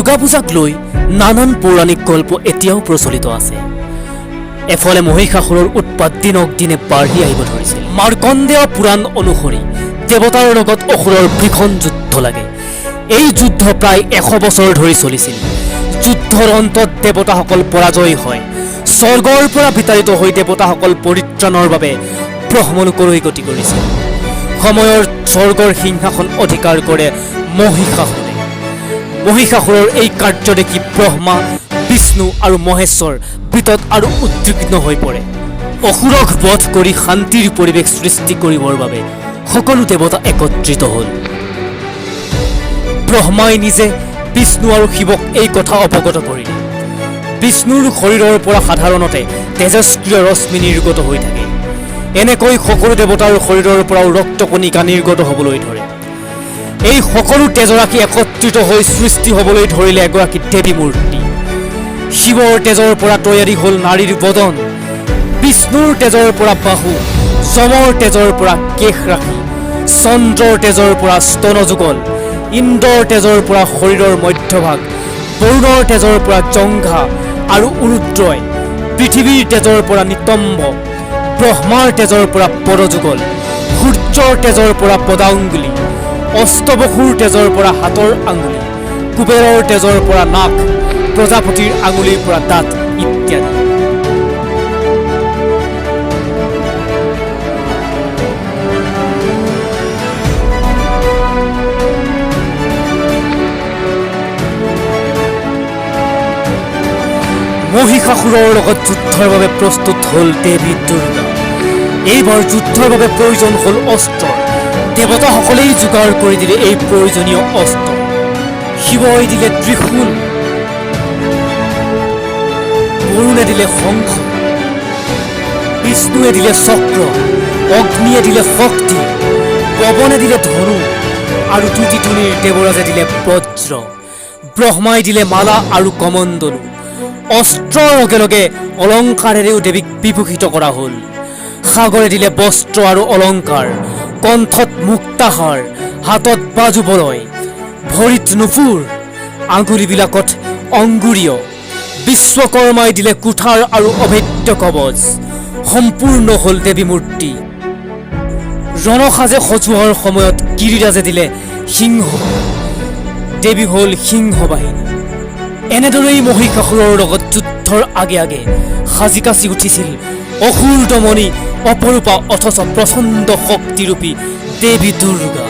দুৰ্গা পূজাক লৈ নানান পৌৰাণিক গল্প এতিয়াও প্ৰচলিত আছে। এফালে মহিষাসুৰৰ উৎপাত দিনক দিনে বাঢ়ি আহিব ধৰিছিল। মাৰ্কণ্ডেয় পুৰাণ অনুসৰি দেৱতাৰ লগত অসুৰৰ ভীষণ যুদ্ধ লাগে। এই যুদ্ধ প্ৰায় 100 বছৰ ধৰি চলিছিল। যুদ্ধৰ অন্তত দেৱতাসকল পৰাজয় হয়। স্বৰ্গৰ পৰা বিতাড়িত হৈ দেৱতাসকল পৰিত্ৰাণৰ বাবে ব্ৰহ্মলোকলৈ গতি কৰিছিল। সময়ৰ স্বৰ্গৰ সিংহাসন অধিকাৰ কৰে মহিষাসুৰে। মহিষাসুৰৰ এই কাৰ্য দেখি ব্ৰহ্মা, বিষ্ণু আৰু মহেশ্বৰ বিতত আৰু উদ্বিগ্ন হৈ পৰে। অসুৰক বধ কৰি শান্তিৰ পৰিৱেশ সৃষ্টি কৰিবৰ বাবে সকলো দেৱতা একত্ৰিত হ'ল। ব্ৰহ্মাই নিজে বিষ্ণু আৰু শিৱক এই কথা অৱগত কৰিলে। বিষ্ণুৰ শৰীৰৰ পৰা সাধাৰণতে তেজস্ক্ৰিয় ৰশ্মি নিৰ্গত হৈ থাকে। এনেকৈ সকলো দেৱতাৰ শৰীৰৰ পৰাও ৰক্তকণিকা নিৰ্গত হ'বলৈ ধৰে। এই সকলো তেজৰাশি একত্ৰিত হৈ সৃষ্টি হ'বলৈ ধৰিলে এগৰাকী দেৱী মূৰ্তি। শিৱৰ তেজৰ পৰা তৈয়াৰী হ'ল নাৰীৰ বদন, বিষ্ণুৰ তেজৰ পৰা বাহু, যমৰ তেজৰ পৰা কেশ ৰাশি, চন্দ্ৰৰ তেজৰ পৰা স্তনযুগল, ইন্দ্ৰৰ তেজৰ পৰা শৰীৰৰ মধ্যভাগ, বৰুণৰ তেজৰ পৰা জংঘা আৰু উৰুদ্ৰয়, পৃথিৱীৰ তেজৰ পৰা নিতম্ব, ব্ৰহ্মাৰ তেজৰ পৰা পদযুগল, সূৰ্যৰ তেজৰ পৰা পদাংগুলি, অষ্টবসুৰ তেজৰ পৰা হাতৰ আঙুলি, কুবেৰৰ তেজৰ পৰা নাক, প্ৰজাপতিৰ আঙুলিৰ পৰা দাঁত ইত্যাদি। মহিষাসুৰৰ লগত যুদ্ধৰ বাবে প্ৰস্তুত হ'ল দেৱী দুৰ্গা। এইবাৰ যুদ্ধৰ বাবে প্ৰয়োজন হ'ল অস্ত্ৰ। দেৱতাসকলেই যোগাৰ কৰি দিলে এই প্ৰয়োজনীয় অস্ত্ৰ। শিৱই দিলে ত্ৰিশূল, বৰুণে দিলে শংখ, বিষ্ণুৱে দিলে চক্ৰ, অগ্নিয়ে দিলে শক্তি, পৱনে দিলে ধনু আৰু তুতিতুনিৰ দেৱৰাজে দিলে বজ্ৰ। ব্ৰহ্মাই দিলে মালা আৰু কমণ্ডলু। অস্ত্ৰৰ লগে লগে অলংকাৰেৰেও দেৱীক বিভূষিত কৰা হ'ল। সাগৰে দিলে বস্ত্ৰ আৰু অলংকাৰ, কণ্ঠত মুক্তাহাৰ, হাতত বাজুবলয়, ভৰিত নুপুৰ, আঙুলিবিলাকত অংগুৰীয়। বিশ্বকৰ্মাই দিলে কুঠাৰ আৰু অভেদ্য কৱচ। সম্পূৰ্ণ হ'ল দেৱী মূৰ্তি। ৰণসাজে সজোৱাৰ সময়ত গিৰিৰাজে দিলে সিংহ। দেৱী হ'ল সিংহ বাহিনী। এনেদৰেই মহিষাসুৰৰ লগত যুদ্ধৰ আগে আগে সাজি কাচি উঠিছিল অসুৰ দমনী অপৰূপা অথচ প্ৰচণ্ড শক্তিৰূপী দেৱী দুৰ্গা।